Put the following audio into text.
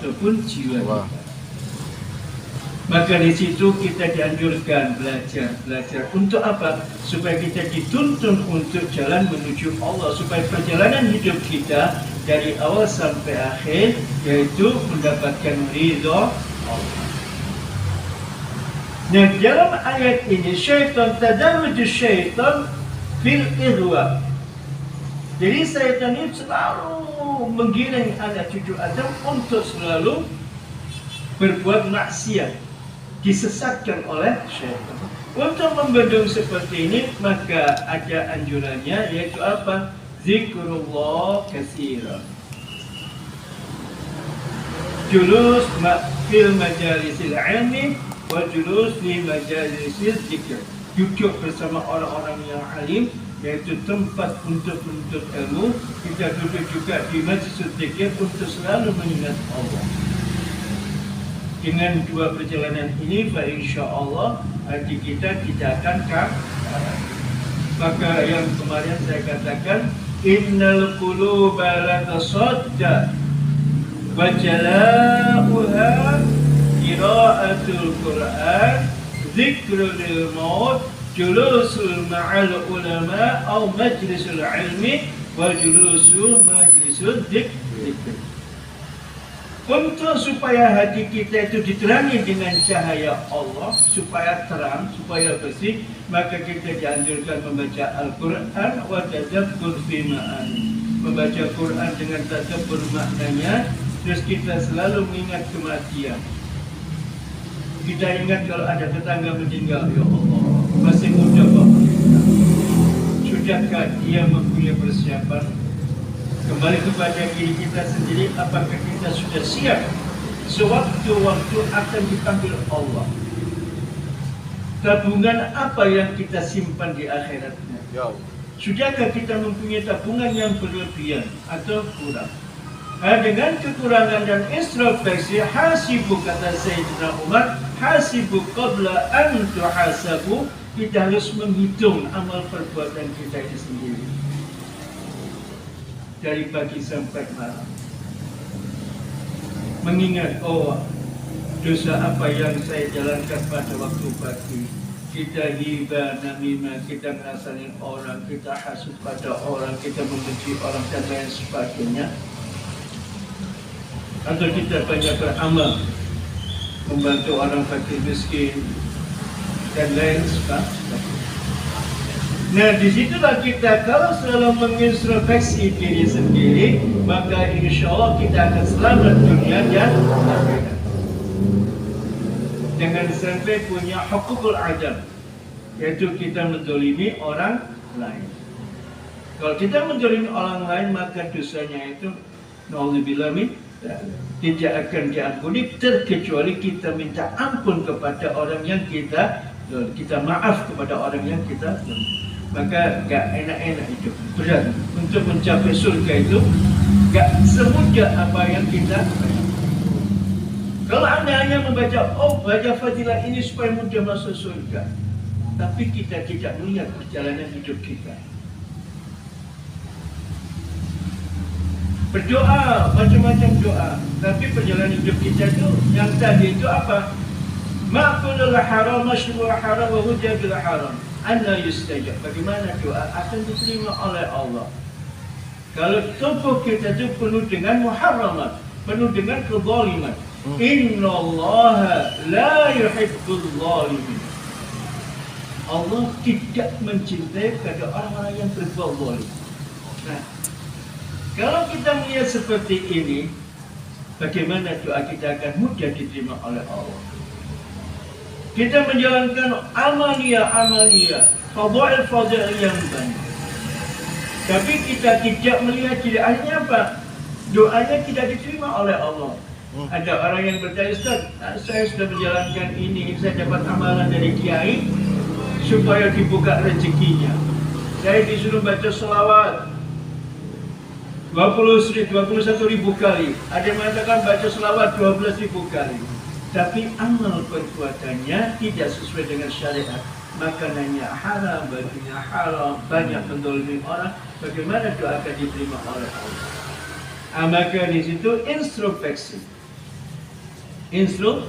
ataupun jiwa kita. Maka di situ kita dianjurkan belajar. Untuk apa? Supaya kita dituntun untuk jalan menuju Allah, supaya perjalanan hidup kita dari awal sampai akhir yaitu mendapatkan ridha Allah. Nah, dalam ayat ini syaitan tadarruj syaitan fil irwa. Jadi syaitan ini selalu menggiring anak cucu Adam untuk selalu berbuat maksiat, disesatkan oleh syaitan. Untuk membendung seperti ini, maka ada anjurannya, yaitu apa? Zikrullah katsira. Julus fil majalisil ilmi wa julus fi majalisil dzikr. Duduk bersama orang-orang yang alim, yaitu tempat untuk menuntut ilmu. Kita duduk juga di majlis dzikir untuk selalu mengingat Allah. Dengan dua perjalanan ini, insyaallah hati kita tidak akan kalah. Maka yang kemarin saya katakan, innal quluba latasadda wa jala'uha qira'atul Qur'an, dzikrul maut, julusul ma'al ulama atau majlisul ilmi wa julusul majlisul dzikr. Untuk supaya hati kita itu diterangi dengan cahaya Allah, supaya terang, supaya bersih, maka kita dianjurkan membaca Al-Quran wa tadabbur fi ma'ani. Membaca Quran dengan tadabbur maknanya, terus kita selalu mengingat kematian. Kita ingat kalau ada tetangga meninggal, ya Allah, masih muda kok. Sudahkah dia mempunyai persiapan? Kembali kepada diri kita sendiri, apakah kita sudah siap sewaktu-waktu akan dipanggil Allah? Tabungan apa yang kita simpan di akhiratnya? Sudahkah kita mempunyai tabungan yang berlebihan atau kurang? Dengan kekurangan dan introspeksi, hasibu, kata Sayyidina Umar, hasibu qabla an tuhasabu. Kita harus menghitung amal perbuatan kita itu sendiri dari pagi sampai malam, mengingat, oh, dosa apa yang saya jalankan pada waktu pagi. Kita hibah, namimah, kita ngerasain orang, kita hasud pada orang, kita membenci orang dan lain sebagainya. Atau kita banyak beramal, membantu orang fakir miskin dan lain sebagainya. Nah, disitulah kita kalau selalu mengintrospeksi diri sendiri, maka insya Allah kita akan selamat dunia dan akhirat. Jangan sampai punya hukukul adam, yaitu kita menzalimi orang lain. Kalau kita menzalimi orang lain, maka dosanya itu naudzubillah min tidak akan diampuni, terkecuali kita minta ampun kepada orang yang kita maaf kepada orang yang kita. Maka gak enak-enak itu, berat. Untuk mencapai surga itu gak semudah apa yang kita bayangkan. Kalau Anda hanya membaca, oh, baca fadilah ini supaya mudah masuk surga, tapi kita tidak melihat perjalanan hidup kita. Berdoa, macam-macam doa, tapi perjalanan hidup kita itu, yang tadi itu apa? Ma'kulul haram, masyru'ul haram, wa hujjabil haram. Anna yustajab. Bagaimana doa akan diterima oleh Allah? Kalau tubuh kita itu penuh dengan muharramat, penuh dengan kezaliman. Innallaha la yuhibbul zalimin. Allah tidak mencintai pada orang-orang yang berbuat zalim. Nah, kalau kita melihat seperti ini, bagaimana doa kita akan mudah diterima oleh Allah? Kita menjalankan amalia, fadail yang banyak. Tapi kita tidak melihat diri, akhirnya apa? Doanya tidak diterima oleh Allah. Ada orang yang bertanya, Ustaz, saya sudah menjalankan ini, saya dapat amalan dari kiai supaya dibuka rezekinya. Saya disuruh baca selawat 21.000 kali. Ada yang mengatakan baca selawat 12.000 kali. Tapi amal perbuatannya tidak sesuai dengan syariat. Makanannya haram, bajunya haram, banyak mendolimi orang. Bagaimana doa akan diterima oleh Allah? Maka di situ introspeksi. Instru